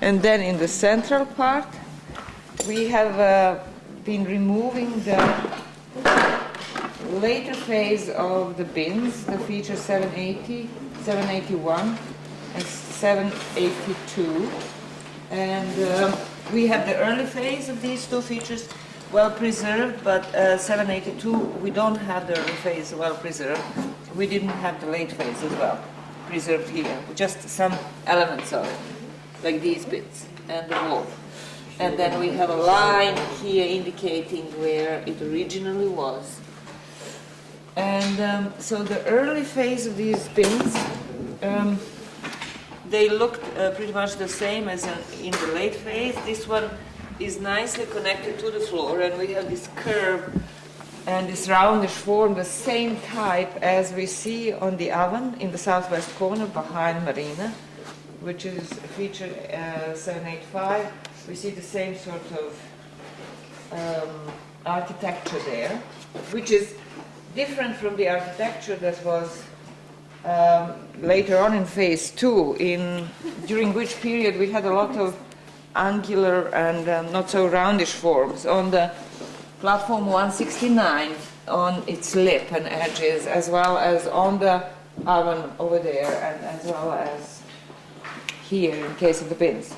And then in the central part, we have been removing the later phase of the bins, the feature 780, 781, and 782. And we have the early phase of these two features well preserved, but 782, we don't have the early phase well preserved. We didn't have the late phase as well preserved here, just some elements of it, like these bits and the wall. And then we have a line here indicating where it originally was. And so the early phase of these bins, they looked pretty much the same as in the late phase. This one is nicely connected to the floor, and we have this curve and this roundish form, the same type as we see on the oven in the southwest corner behind Marina, which is feature 785. We see the same sort of architecture there, which is different from the architecture that was later on in phase 2, during which period we had a lot of angular and not so roundish forms on the platform 169 on its lip and edges, as well as on the oven over there, and as well as here in case of the bins.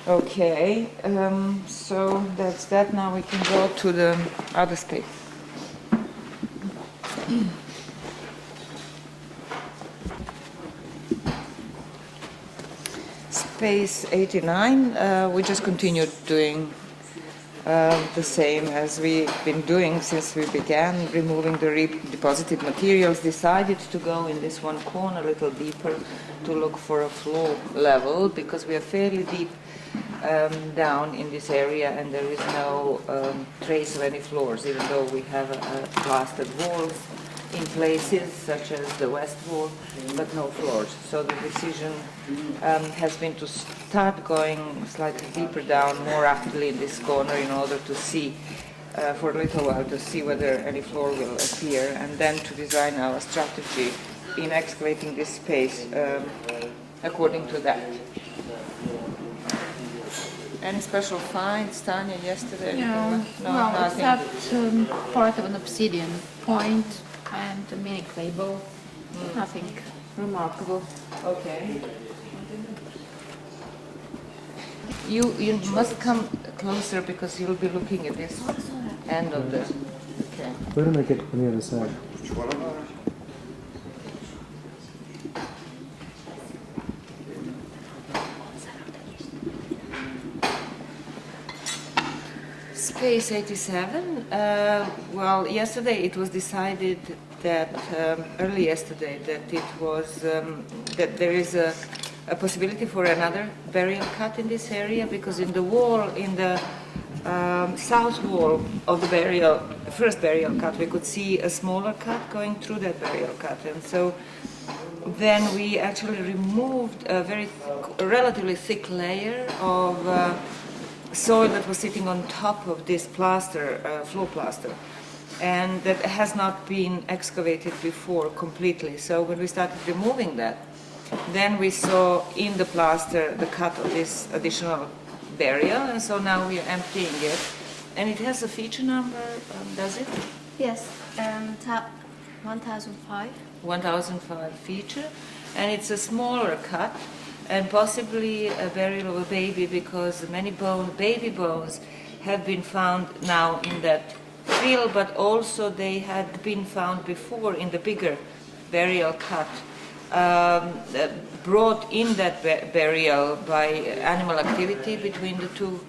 Okay, so that's that. Now we can go to the other space. Space 89, we just continued doing the same as we've been doing since we began, removing the deposited materials. Decided to go in this one corner a little deeper to look for a floor level, because we are fairly deep down in this area, and there is no trace of any floors, even though we have plastered walls in places such as the west wall, but no floors. So the decision has been to start going slightly deeper down, more rapidly in this corner, in order to see for a little while, to see whether any floor will appear, and then to design our strategy in excavating this space according to that. Any special finds, Tanya, yesterday? No, well, except part of an obsidian point and a mini clay bowl. Nothing remarkable. Okay. You must come closer, because you'll be looking at this end of the... Okay. We're going to make it on the other side. Space 87, well, yesterday it was decided that, early yesterday, that it was, that there is a possibility for another burial cut in this area, because in the wall, in the south wall of the first burial cut, we could see a smaller cut going through that burial cut. And so then we actually removed a relatively thick layer of soil that was sitting on top of this plaster, floor plaster, and that has not been excavated before completely. So when we started removing that, then we saw in the plaster the cut of this additional burial, and so now we are emptying it. And it has a feature number, does it? Yes, 1005. 1005 feature, and it's a smaller cut, and possibly a burial of a baby, because many baby bones have been found now in that fill, but also they had been found before in the bigger burial cut, brought in that burial by animal activity between the two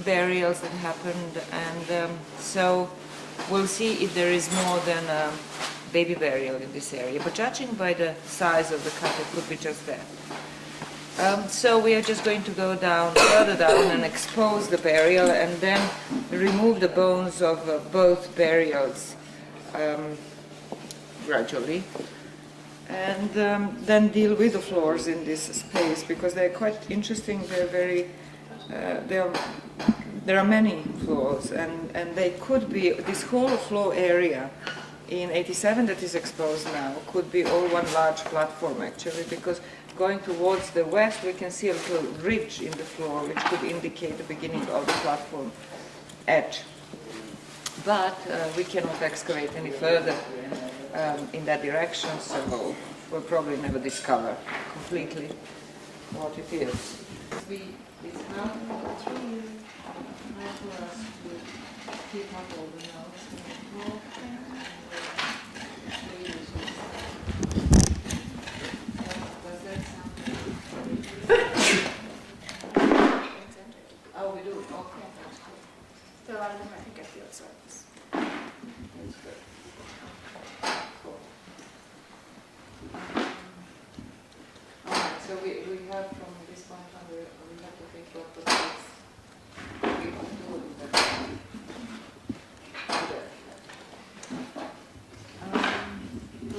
burials that happened. And so we'll see if there is more than a baby burial in this area, but judging by the size of the cut, it could be just that. So we are just going to go down, further down, and expose the burial, and then remove the bones of both burials gradually, and then deal with the floors in this space, because they're quite interesting. They're very, there are many floors, and they could be, this whole floor area in 87 that is exposed now could be all one large platform, actually, because going towards the west, we can see a little ridge in the floor, which could indicate the beginning of the platform edge. But we cannot excavate any further in that direction, so we'll probably never discover completely what it is. It's not true for us to keep up all the notes. Does that sound? Oh, we do? Okay. There are a lot of them, I think, at field service. That's good. Cool. All right, so we have from this point on, we have to think what the next we want to do with that.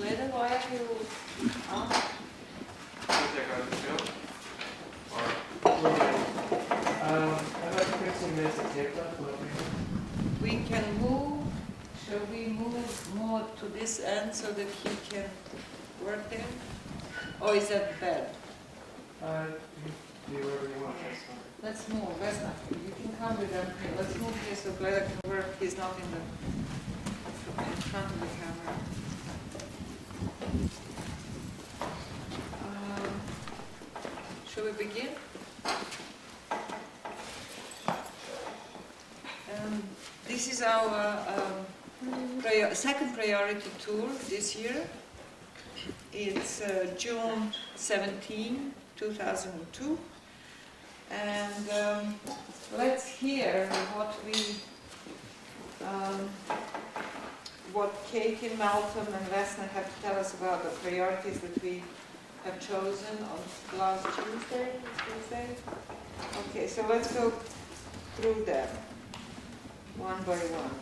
Later, why are you asked? I'd like 15 minutes to take that. We can move, shall we move more to this end so that he can work there? Or is that bad? You do whatever you want, that's fine. Let's move, Vesna, you can come with them here. Let's move here so Gleda can work, he's not in front of the camera. Shall we begin? This is our second priority tour this year. It's June 17, 2002. And let's hear what Katie, Malcolm and Vesna have to tell us about the priorities that we have chosen on last Tuesday. Okay, so let's go through them one by one.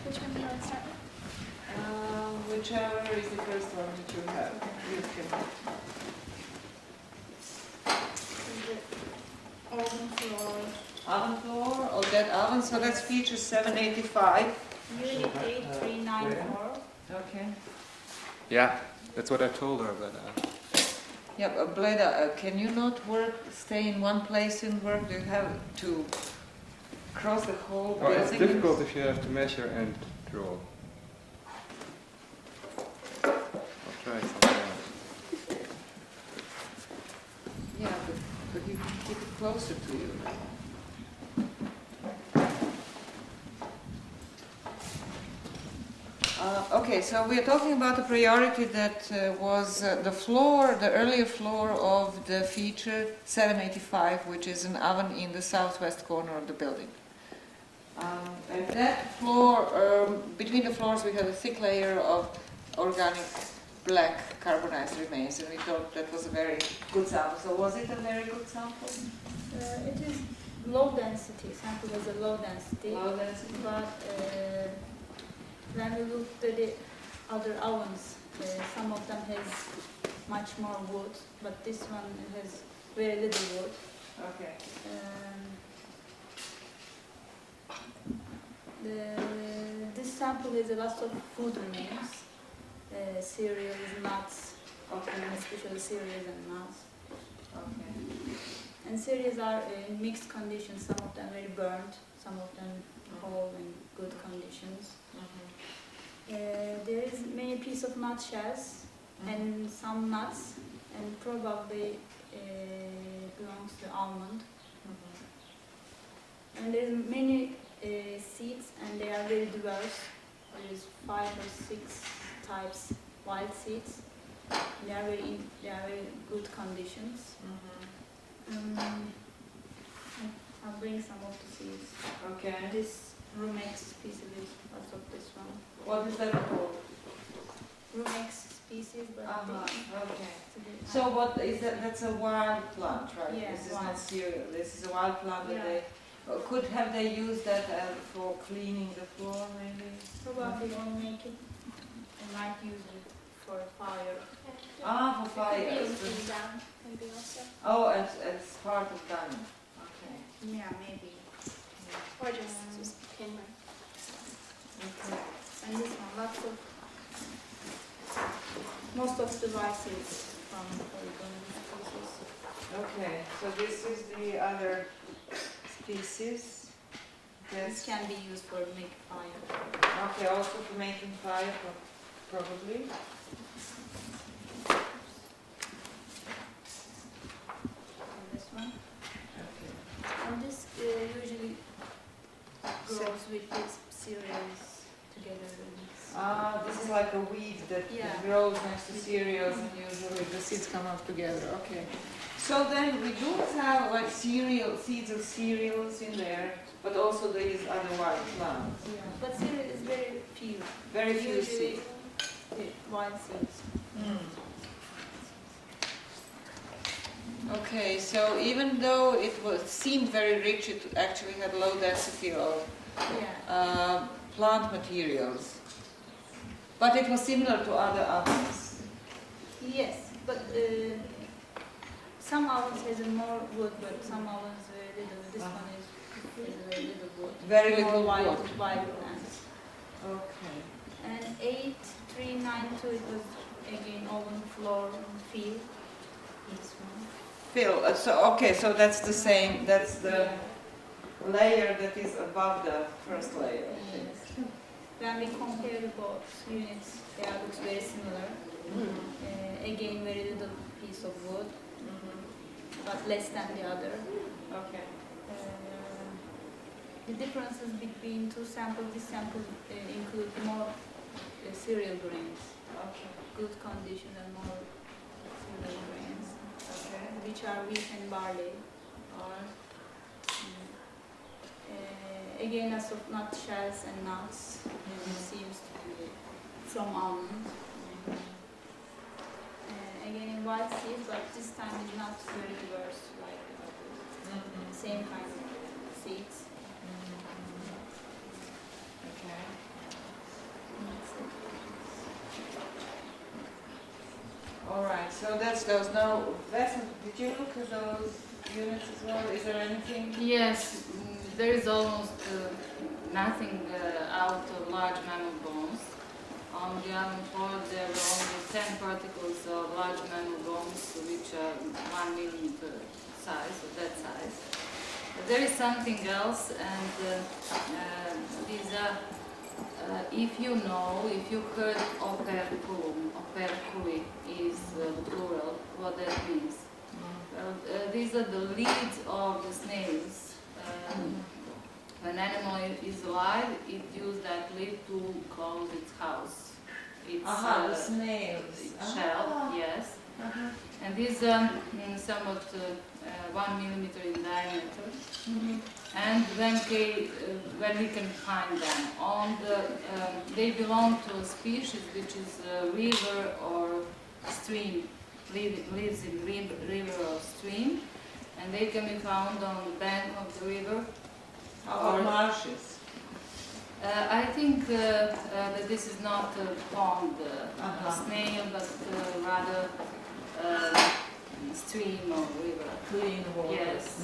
Which one do you want to start with? Whichever is the first one that you have. You can. Is it oven floor? Oven floor, or that oven, so that's feature 785. Unit 8394. Okay. Yeah, that's what I told her, but Yeah, but Bleda, can you not stay in one place and work? Do you have to cross the whole building? it's difficult if you have to measure and draw. I'll try something else. Yeah, but you can keep it closer to you. Okay, so we are talking about a priority that was the earlier floor of the feature 785, which is an oven in the southwest corner of the building. And that floor, between the floors we had a thick layer of organic black carbonized remains, and we thought that was a very good sample. So was it a very good sample? It is low density. Sample was a low density. Low density. But when we looked at the other ovens, some of them has much more wood, but this one has very little wood. Okay. This sample has a lot of food remains, cereals, nuts, Okay. especially cereals and nuts. Okay. And cereals are in mixed conditions, some of them very burnt, some of them whole in good conditions. There is many pieces of nut shells and some nuts, and probably belongs to almond. And there is many seeds, and they are very diverse. There is 5 or 6 types wild seeds. They are very good conditions. I'll bring some of the seeds. Okay. This Rumex species is lots of this one. What is that called? Rumex species, but Okay. it's a bit So what is that? That's a wild plant, right? Yeah, This is wild. not cereal. This is a wild plant that Yeah. they could they used that for cleaning the floor, maybe? probably won't make it. I might use it for fire. For fire. down, maybe also. Oh, as part of dining. Okay. Yeah, maybe. Or just pin them. Okay. And this one, lots of Most of the white seeds from origami species. Okay, so this is the other species. This can be used for make fire. Okay, also for making fire, probably. And this one. Okay. And this usually grows with these cereals together. This is like a weed that Yeah. grows next to cereals, and usually the seeds come up together. Okay. So then we do have like seeds of cereals in there, but also these other white plants. Yeah. But cereal is very few. Very few Usually seeds. white seeds. Okay, so even though it seemed very rich, it actually had low density of Yeah. plant materials. But it was similar to other ovens. Yes, but some ovens has a more wood, but some ovens very little. This one is very little wood. Very More little white, wood. white plants. Okay. And 8392 it was again oven floor field. This one. Phil, so that's the same. That's the layer that is above the first layer. Yes. When we compare the both units, they are looks very similar. Again, very little piece of wood, but less than the other. Okay. The differences between two samples, this sample include more cereal grains, Okay. good condition and more cereal grains, Okay. which are wheat and barley. Alright. Again, lots of nut shells and nuts. It seems to be from almond. Again, in white seeds, but this time is not very diverse like the others. Same kind of seeds. Okay. All right. So that's those. Now, did you look at those units as well? Is there anything? Yes, there is almost nothing out of large mammal bones. On the oven floor there were only 10 particles of large mammal bones, which are 1 millimeter size, or that size. But there is something else, and these are, if you heard operculi is plural, what that means. These are the leads of the snails. When animal is alive, it uses that lead to close its house. Its the snails. shell, yes. And these somewhat 1 millimeter in diameter. And when we can find them, they belong to a species which is a river or stream, lives in river or stream, and they can be found on the bank of the river. How about marshes? I think that this is not a pond snail, but rather stream or river. Clean water. Yes.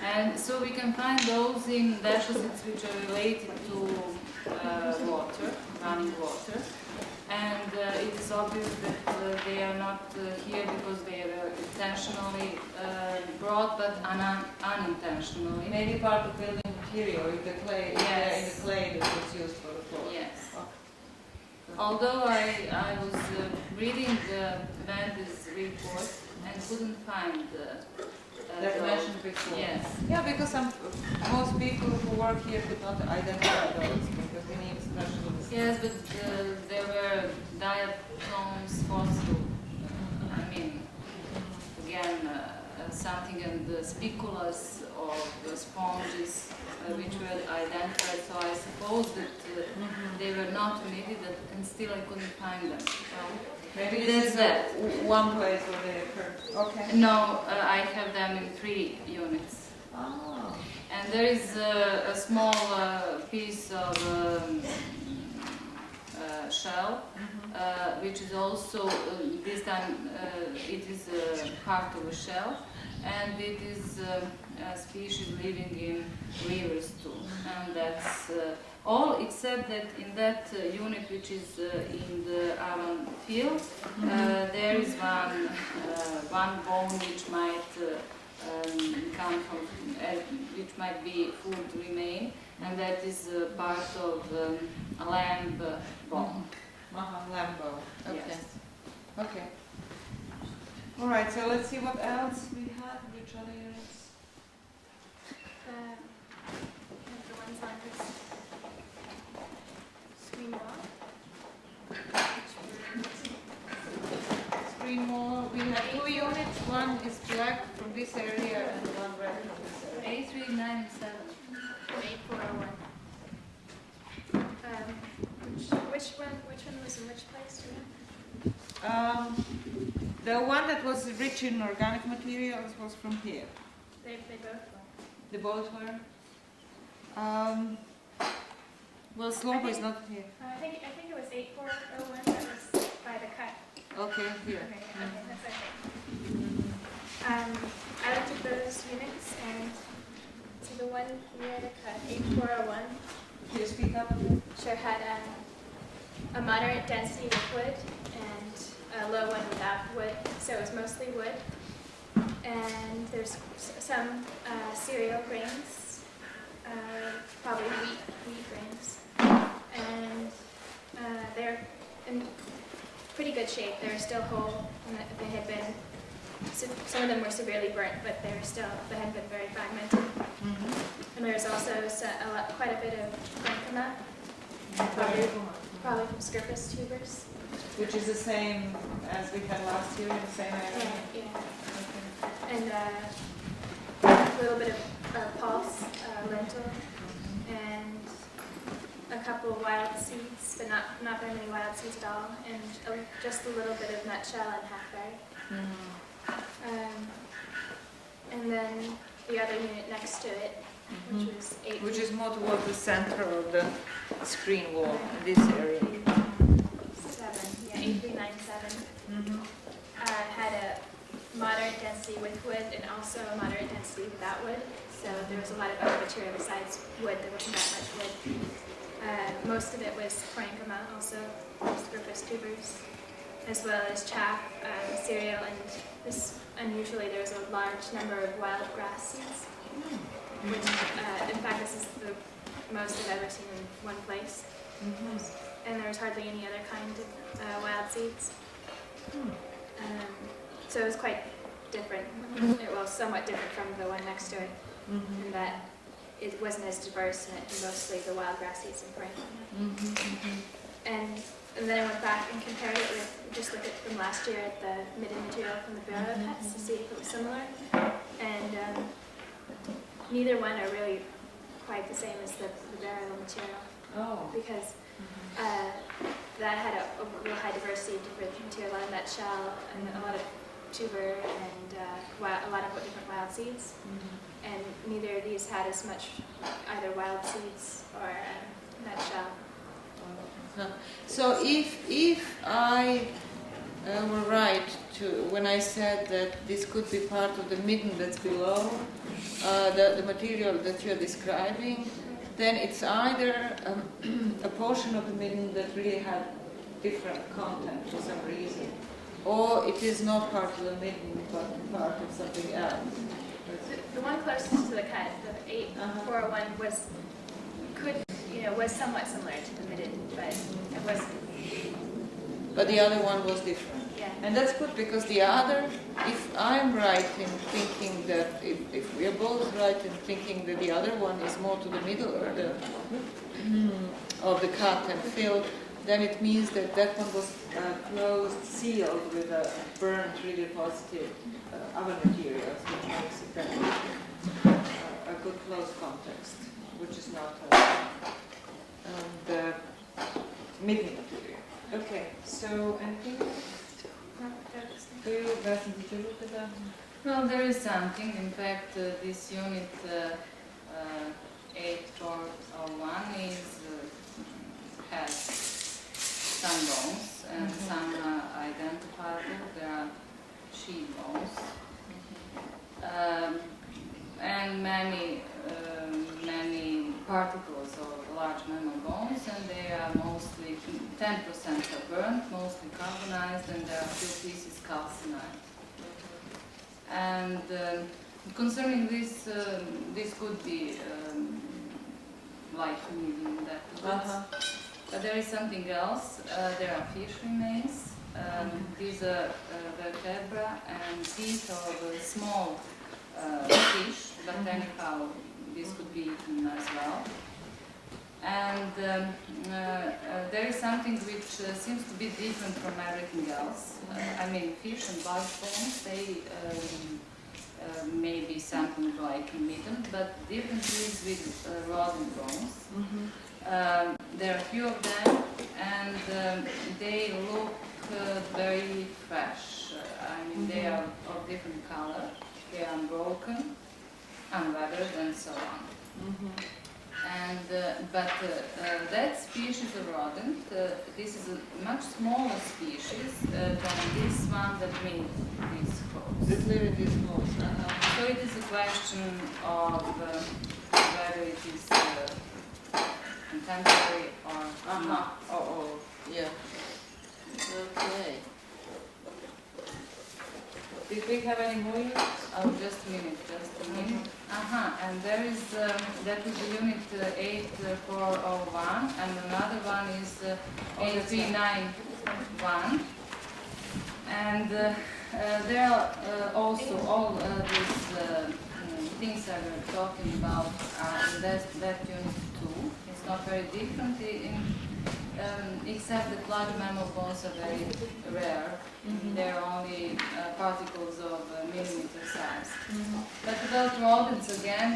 And so we can find those in deposits which are related to water, running water. And it is obvious that they are not here because they were intentionally brought, but unintentionally. Maybe part of building material in the clay, Yes. in the clay that was used for the floor. Yes. Okay. Although I was reading the Vandy's report and couldn't find That those. mentioned before. Yes. Yeah, because most people who work here could not identify those because we need specialists. Yes, but there were diatoms fossil. I mean, again, something in the spiculas of the sponges which were identified. So I suppose that they were not omitted, and still I couldn't find them. Well, Maybe that's this is that. one place where they occur. Okay. No, I have them in 3 units. Oh. And there is a small piece of shell, which is also this time it is part of a shell, and it is a species living in rivers too, and that's all except that in that unit which is in the Avon field, there is one bone which might come from, which might be food remain, and that is part of a lamb bone. Lamb bone. Okay. Yes. Okay. All right. So let's see what else we have. Which other units? The ones on this screen wall. Screen wall. We have 2 units. One is black from this area and one red from this area. A397. 8401. Which one was in which place? Do you know? The one that was rich in organic materials was from here. They both were. They both were. Well, Slope is not here. I think it was 8401 that was by the cut. Okay, here. Okay, that's okay. I looked at those units, and so the one near the cut, 8401, Can you speak up? sure had a moderate density with wood and a low one without wood, so it was mostly wood. And there's some cereal grains, probably wheat grains, and they're in pretty good shape. They're still whole, and they had been, some of them were severely burnt, but they hadn't been very fragmented. And there's also quite a bit of parenchyma, probably from Scirpus tubers. Which is the same as we had last year in the same area. Yeah. And a little bit of pulse, lentil, and a couple of wild seeds, but not very many wild seeds at all, and just a little bit of nutshell and hackberry. And then the other unit next to it, which was 8. Which is more towards the center of the screen wall in this area. 8397. Had a moderate density with wood and also a moderate density without wood. So there was a lot of other material besides wood. There wasn't that much wood. Most of it was parenchyma, also Scirpus tubers, as well as chaff, cereal, and unusually there was a large number of wild grass seeds, which in fact this is the most I've ever seen in one place. And there was hardly any other kind of wild seeds. So it was quite different. It was somewhat different from the one next to it, in that it wasn't as diverse, and it was mostly the wild grass seeds and parenchyma. And then I went back and compared it with, just looked at from last year at the midden material from the Bureau of Pets to see if it was similar. And neither one are really quite the same as the burial material. Oh. Because that had a real high diversity of different material, a lot of nutshell and a lot of tuber and a lot of different wild seeds. And neither of these had as much either wild seeds or nutshell. So if I were right when I said that this could be part of the midden that's below the material that you're describing, then it's either a portion of the midden that really had different content for some reason, or it is not part of the midden but part of something else. The one closest to the cut, the 8401, was somewhat similar to the midden, but it wasn't. But the other one was different. Yeah. And that's good, because the other, if I'm right in thinking that, if we are both right in thinking that the other one is more to the middle or of the cut and filled, then it means that that one was closed, sealed with a burnt, really positive other materials, which makes it then a good close context, which is not the midden material. Okay, so anything else? Do you guys need to look at that? Well, there is something. In fact, this unit 8401 has some bones and some identifiable. There are sheep bones. And many particles of large mammal bones, and they are mostly 10% are burnt, mostly carbonized, and there are few pieces calcinized. And concerning this, this could be like medium depth. But there is something else. There are fish remains. These are vertebra and teeth of small fish, but anyhow, this could be eaten as well. And there is something which seems to be different from everything else. I mean, fish and bug bones, they may be something like medium, but different is with rodent bones. There are few of them, and they look very fresh. I mean, they are of different color. They are unbroken, unweathered, and so on. And but that species of rodent, this is a much smaller species than this one that made these holes. That live in these holes. So it is a question of whether it is contemporary or not. Yeah. Okay. Did we have any more units? Oh, just a minute, And there is, that is the unit 8401, and another one is 8391. And there are also all these things that we're talking about are in that unit too. It's not very different, except that large mammal bones are very rare. They're only particles of millimeter size. But about rodents again,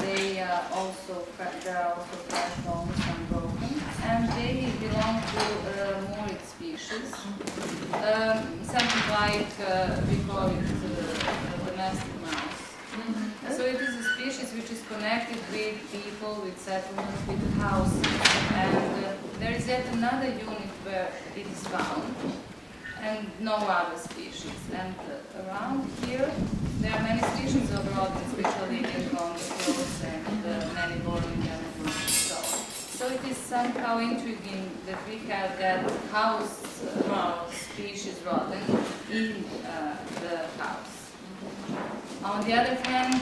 there are also fresh bones unbroken, and they belong to morid species. Something like we call it domestic mouse. So it is a species which is connected with people, with settlements, with houses, and there is yet another unit where it is found, and no other species. And around here, there are many species of rodents which are living on the clothes and many burrowing animals. So it is somehow intriguing that we have that house species rodent in the house. On the other hand,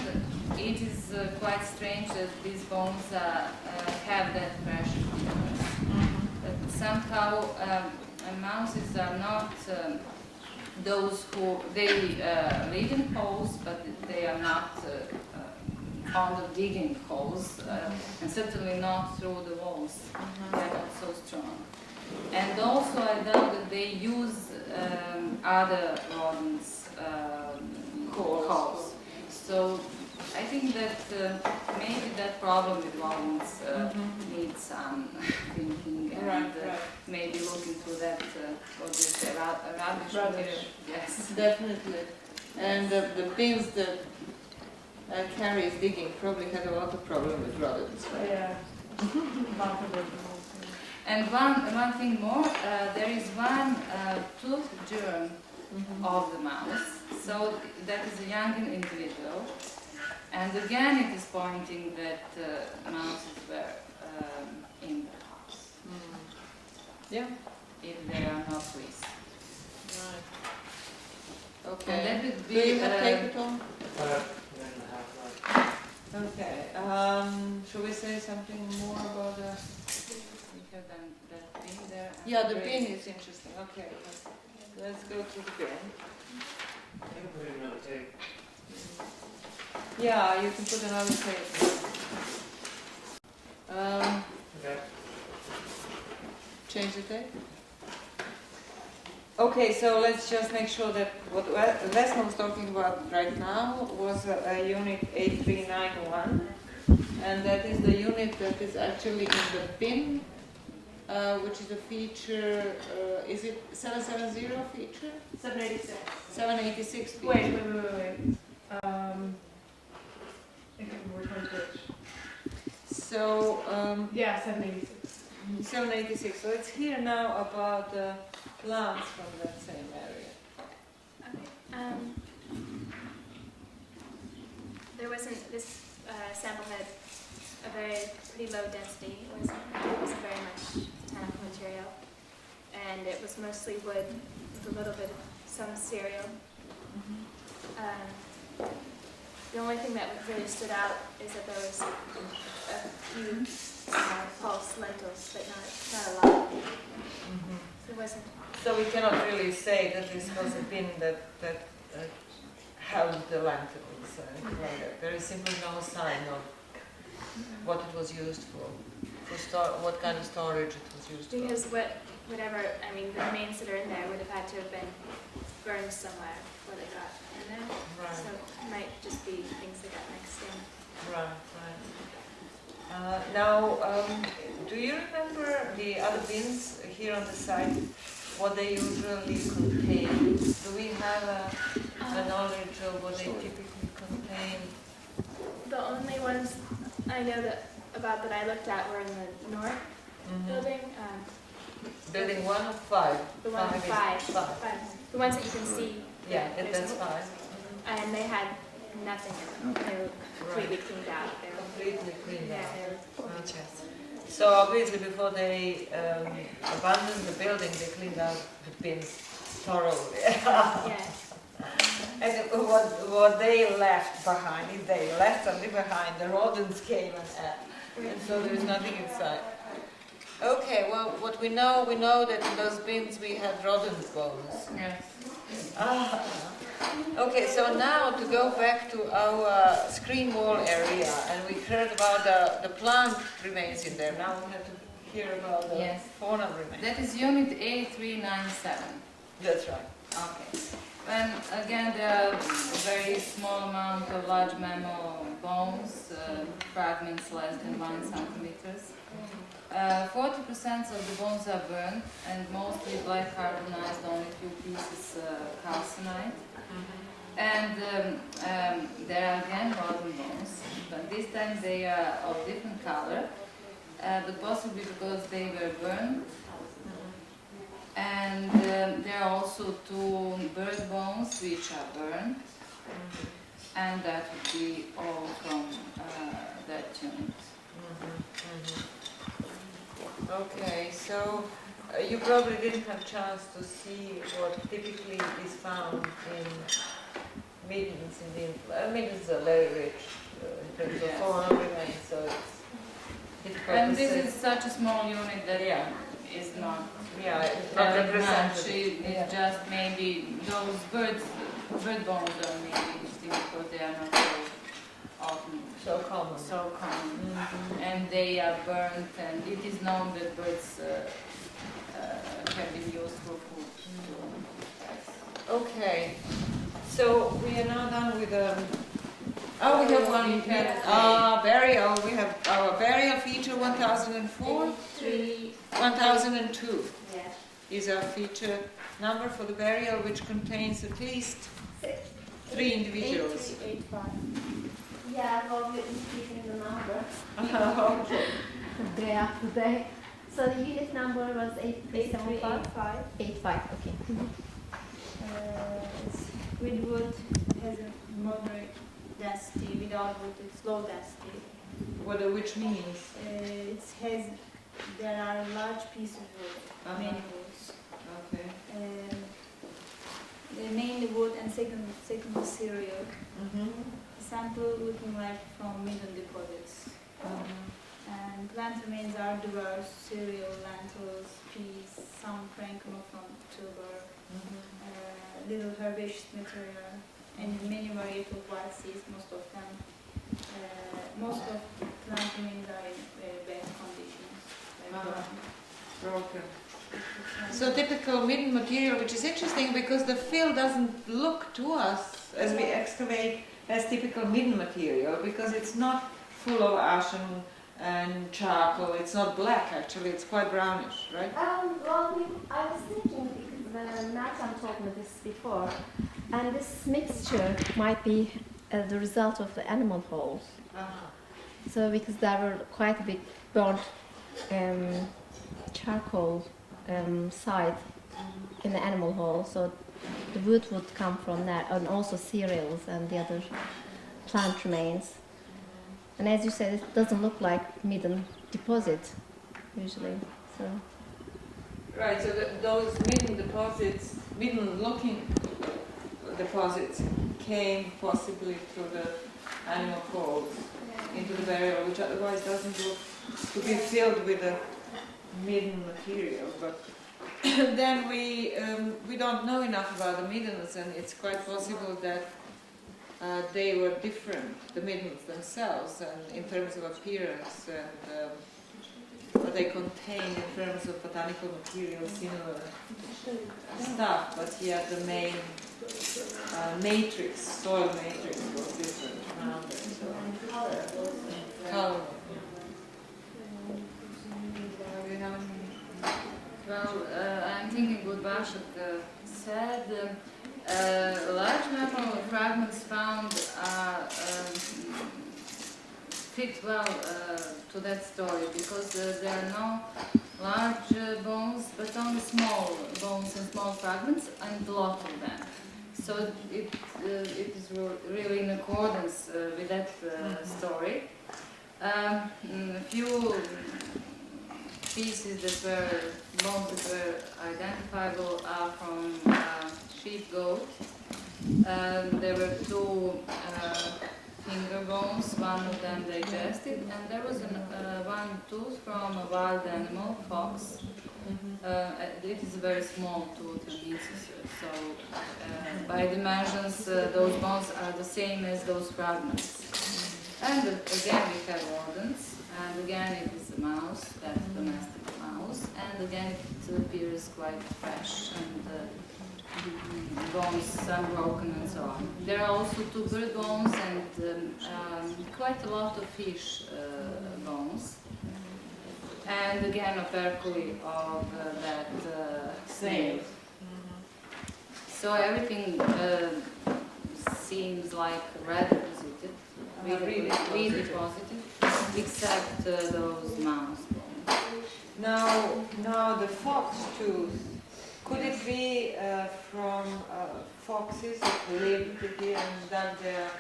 it is quite strange that these bones have that fresh appearance. But somehow mouses are not those who they live in holes, but they are not fond of digging holes, and certainly not through the walls. They are not so strong. And also, I doubt that they use other rodents' holes. So I think that maybe that problem with rodents needs some thinking and maybe look into that, what is the rubbish material. Yes. Definitely. And the bins that carries digging probably had a lot of problem with rodents, right? Yeah. And one thing more, there is one tooth germ of the mouse. So that is a young individual. And again, it is pointing that mouses were in the house. Yeah. If they are not with. Right. Okay. And that would be. Do you have tape at all? Like. Okay. Should we say something more about the? We have that thing there. Yeah, the bin is interesting. Okay. Let's go to the bin. I can put in another tape. Yeah, you can put another tape. Okay. Change the tape. Okay, so let's just make sure that what Vesna was talking about right now was unit 8391, and that is the unit that is actually in the bin, which is a feature, is it 770 feature? 786. 786 feature. Wait. I think we're trying to switch. So, Yeah, 786. 8786. So it's here now about the plants from that same area. There wasn't, this sample had a very pretty low density. It wasn't very much botanical material. And it was mostly wood with a little bit of some cereal. The only thing that really stood out is that there was a few pulse lentils, but not a lot. It wasn't. So we cannot really say that this was a bin that held the lentils. There is simply no sign of what it was used for what kind of storage it was used for. Because whatever, I mean, the remains that are in there would have had to have been burned somewhere before they got in there. Right. So it might just be things that got mixed in. Right, right. Now, do you remember the other bins here on the site, what they usually contain? Do we have a knowledge of what they typically contain? The only ones I know that I looked at were in the north building. Building 1 of 5? The one of five. The ones that you can see. Yeah, there's that's 5. And they had nothing in them. They were completely cleaned out. They were Completely cleaned out. Yeah, they were Okay. So obviously before they abandoned the building, they cleaned out the bins thoroughly. yeah. And what they left behind, if they left something behind, the rodents came and so there's nothing inside. Okay, well, what we know that in those bins we had rodent bones. Yes. Okay, so now to go back to our screen wall area, and we heard about the plant remains in there. Now we have to hear about the fauna remains. That is unit A397. That's right. Okay. And again, there are a very small amount of large mammal bones, fragments less than 1 centimeters. 40% of the bones are burned and mostly black carbonized, only a few pieces calcinite. And there are again rodent bones, but this time they are of different color, but possibly because they were burned. And there are also 2 bird bones which are burned, and that would be all from that unit. Okay, so you probably didn't have a chance to see what typically is found in middens. Middens are very rich in terms of fauna remains, so it's difficult And to this say. is such a small unit that is not it's not much. representative. It's just maybe those bird bones are maybe interesting because they are not so often So common. so common. And they are burnt, and it is known that birds have been used for food. Okay, so we are now done with we have one burial. We have our burial feature 1004. 1002 is our feature number for the burial, which contains at least 3 individuals. 8385. Yeah, well, we're increasing the number Okay. day after day. So the unit number was 8375? 85, okay. With wood has a moderate density. Without wood, it's low density. Which means? There are large pieces of wood, many woods. Okay. Mainly wood and second cereal. Sample looking like from midden deposits. And plant remains are diverse: cereal, lentils, peas, some parenchyma from tuber, little herbaceous material, and many variety of wild seeds. Most of them, most of plant remains are in very bad conditions. Broken. So typical midden material, which is interesting because the fill doesn't look to us as we excavate as typical midden material, because it's not full of ash and charcoal. It's not black actually. It's quite brownish, right? Well, I was thinking, because Nathan told me this before, and this mixture might be the result of the animal holes. So because there were quite a bit burnt charcoal site in the animal hole, so the wood would come from that, and also cereals and the other plant remains. And as you said, it doesn't look like midden deposit usually. So Right, so those midden deposits, midden-looking deposits came possibly through the animal holes into the burial, which otherwise doesn't look to be filled with a midden material. But then we don't know enough about the middens, and it's quite possible that they were different, the middens themselves, and in terms of appearance and what they contained in terms of botanical material, similar stuff, but yet the main matrix, soil matrix, was different around it. So, color. Do you have any? Well, I'm thinking what Bashak said. Large metal fragments found fit well to that story, because there are no large bones, but only small bones and small fragments, and a lot of them. So it is really in accordance with that story. A few pieces that were, bones that were identifiable are from sheep goat. There were two finger bones, one of them digested, and there was one tooth from a wild animal, fox. It is a very small tooth and incisor, so by dimensions those bones are the same as those fragments. And again we have organs, and again it is a mouse, that's a domestic mouse, and again it appears quite fresh, and bones unbroken and so on. There are also two bird bones and quite a lot of fish bones. And again operculi of that snail. So everything seems like redeposited, redeposited, except those mouse bones. Now the fox tooth, could it be from foxes that lived here and dug their,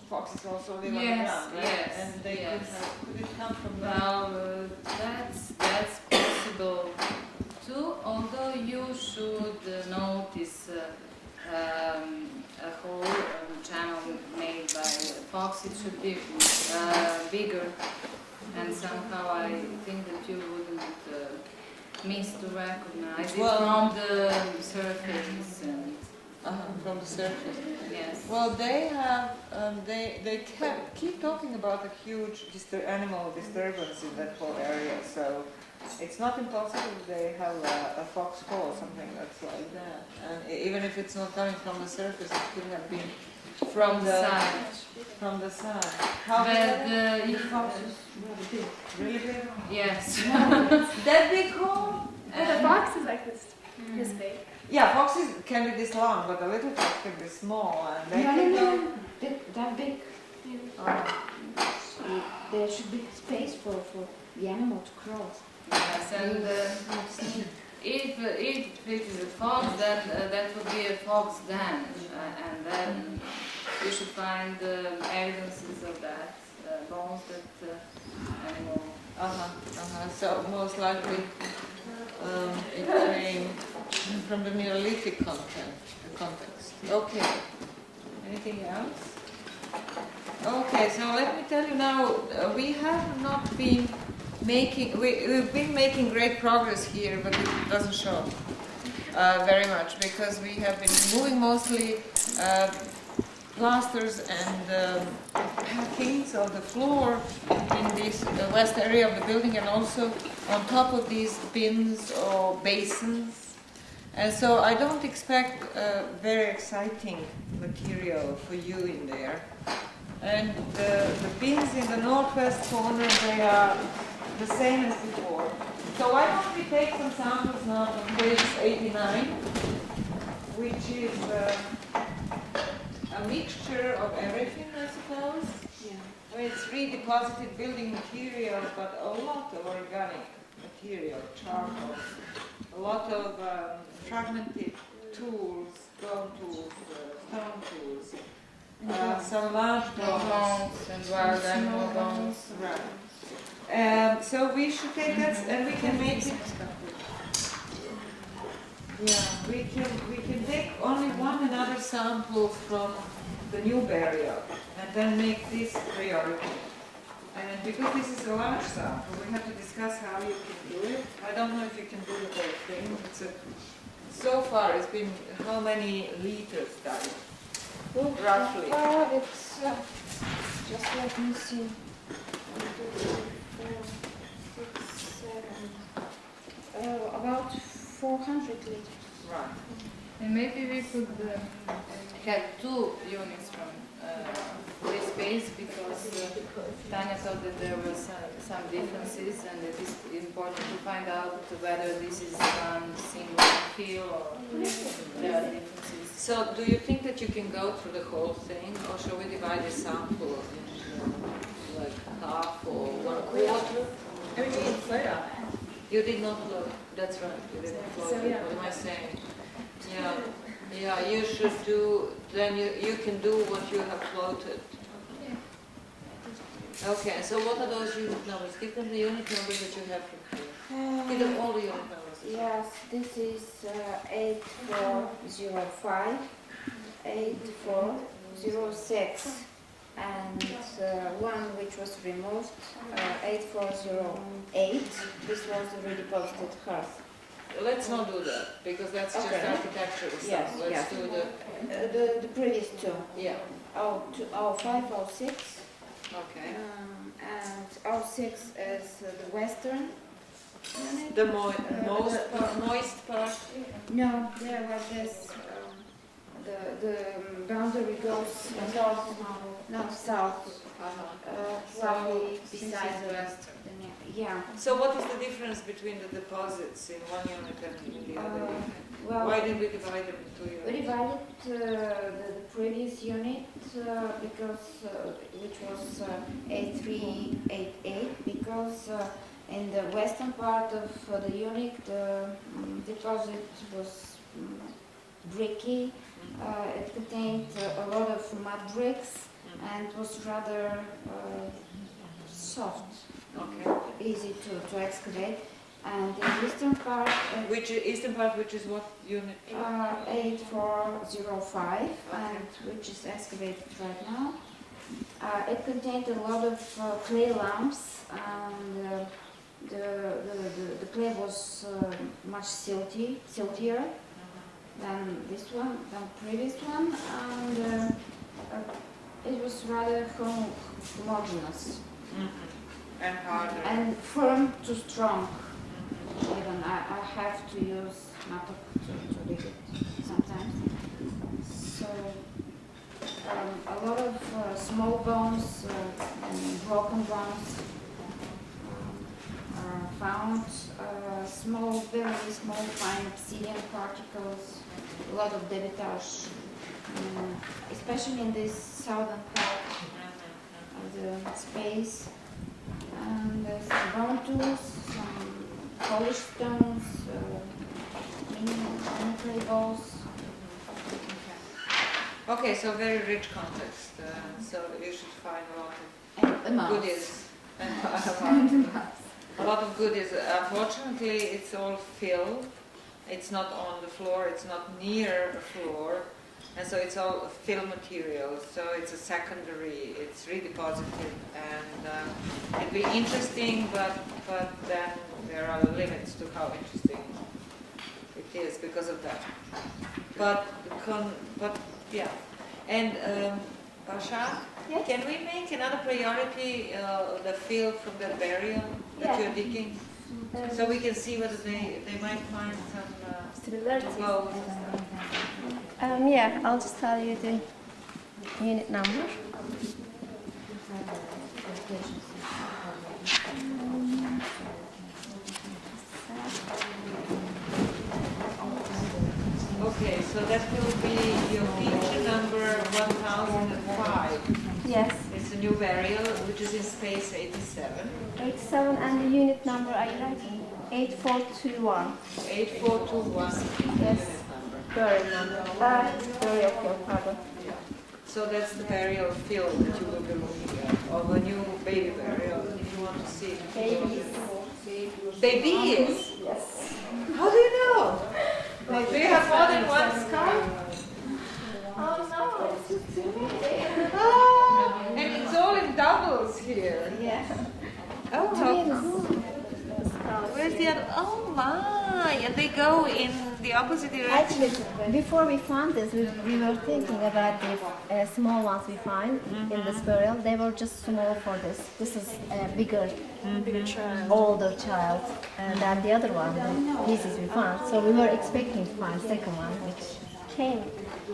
foxes also live on the ground, right? Yes, and they could it come from that? Well, that's possible too, although you should notice a whole channel made by fox. It should be bigger, and somehow I think that you wouldn't miss to recognize it from the surface. From the surface. Yes. Well, they have they keep talking about a huge animal disturbance in that whole area. So it's not impossible they have a fox hole, something that's like that. And even if it's not coming from the surface, it could have been from the side. From the side. How But big? Foxes really big. yes. That big hole? The fox is like this big. Yeah, foxes can be this long, but a little fox can be small, and they can go. That big. There should be space for the animal to cross. Yes, and if it is a fox, then that would be a fox den, and then you should find evidences of that, bones that animal. So most likely it came from the Neolithic context. Okay. Anything else? Okay, so let me tell you now, we have not been making, we've been making great progress here, but it doesn't show very much, because we have been moving mostly plasters and packings on the floor in this west area of the building, and also on top of these bins or basins. And so I don't expect very exciting material for you in there. And the bins in the northwest corner, they are the same as before. So why don't we take some samples now from page 89, which is a mixture of everything, I suppose. I mean, it's redeposited building material, but a lot of organic material, charcoal, a lot of fragmented tools, bone tools, stone tools, some large bones. Bones and wild animal bones. Right. So we should take that and we can make it. Yeah, we can take only one another sample from the new burial and then make this priority. And because this is a large sample, we have to discuss how you can do it. I don't know if you can do the whole thing. So far, it's been how many liters study? Roughly. It's just let me see. 1, 2, 3, 4, 6, 7. About 400 liters. Right. And maybe we could have 2 units from this space because Tanya thought that there were some differences and it is important to find out whether this is one single field or there are differences. So do you think that you can go through the whole thing, or shall we divide the sample into like half or 1/4? Everything is photo. You did not float. That's right. You didn't float. So, yeah. What am I saying? Yeah. Yeah. You should do. Then you can do what you have floated. Okay. So what are those unit numbers? Give them the unit numbers that you have from here. Give them all the unit numbers. Yes, this is 8405, 8406, and one which was removed, 8408. This was the redeposited hearth. Let's not do that because that's just Okay. architectural stuff. Yes, Let's yes. do the. The previous two, Yeah. 0506, Okay. and 06 is the western unit. The moist part. No, there was this, the boundary goes north, south, roughly beside the Western. yeah. So what is the difference between the deposits in one unit and in the other unit? Well, Why did we divide them into we units? divided the previous unit because which was 8388 because in the western part of the unit the deposit was bricky. It contained a lot of mud bricks and was rather soft, Okay. easy to excavate. And the eastern part, Which eastern part, which is what unit? 8405, and which is excavated right now. It contained a lot of clay lumps, and the clay was much siltier than this one, than previous one, and it was rather homogeneous And harder. and firm to strong. Even I have to use mattock to dig it sometimes. So a lot of small bones and broken bones are found. Very small fine obsidian particles. A lot of debitage, especially in this southern part of the space. And there's some bone tools, some polished stones, mini clay balls. Okay, so very rich context. So you should find a lot And a of mouse. goodies. And a lot of goodies. Unfortunately, it's all fill. It's not on the floor. It's not near a floor. And so it's all fill material. So it's a secondary. It's redeposited, and it'd be interesting, but then there are limits to how interesting it is because of that. But yeah. And Basha, Yes. can we make another priority the fill from that burial that Yeah. you're digging, so we can see whether they might find some Similarities. bones and stuff. Yeah, I'll just tell you the unit number. Okay, so that will be your feature number 1005. Yes. It's a new burial, which is in space 87. 87 and the unit number are you writing? 8421. 8421. Yes. Burial number. Burial field, pardon. So that's the burial field that you will be looking at, or the new baby burial, if you want to see. Babies. Babies? Yes. How do you know? Do you have more than one skull? Oh no, it's just too many. Oh, and it's all in doubles here. Yeah. Oh, where's the other? Oh my! And they go in the opposite direction. Actually, before we found this, we were thinking about the small ones we find in this burial. They were just small for this. This is a bigger, older child than the other one, the pieces we found. So we were expecting to find second one, which came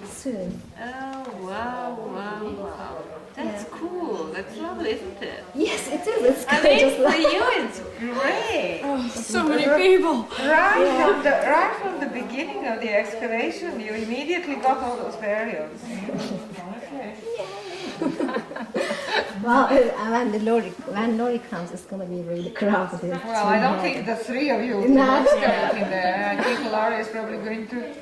soon. Oh wow, wow, wow! That's cool. That's lovely, isn't it? Yes, it is. It's I kind mean, of for like you, it's great. So many people. Right from the beginning of the excavation, you immediately got all those burials. well, when lorry comes, it's gonna be really crowded. Well, I don't think the three of you can No. excavate in there. I think Laura is probably going to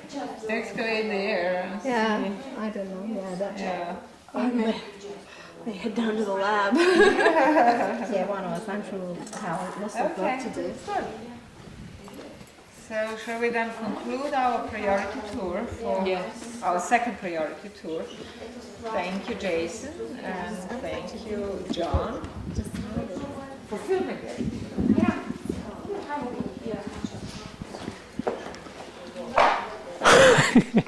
excavate the air. And Yeah, see. I don't know. Yeah, that. Yeah. They head down to the lab. Yeah, one of us. I'm sure will have lots of work to do. Good. So, shall we then conclude our priority tour for our second priority tour? Thank you, Jason, and thank you, John, for filming it.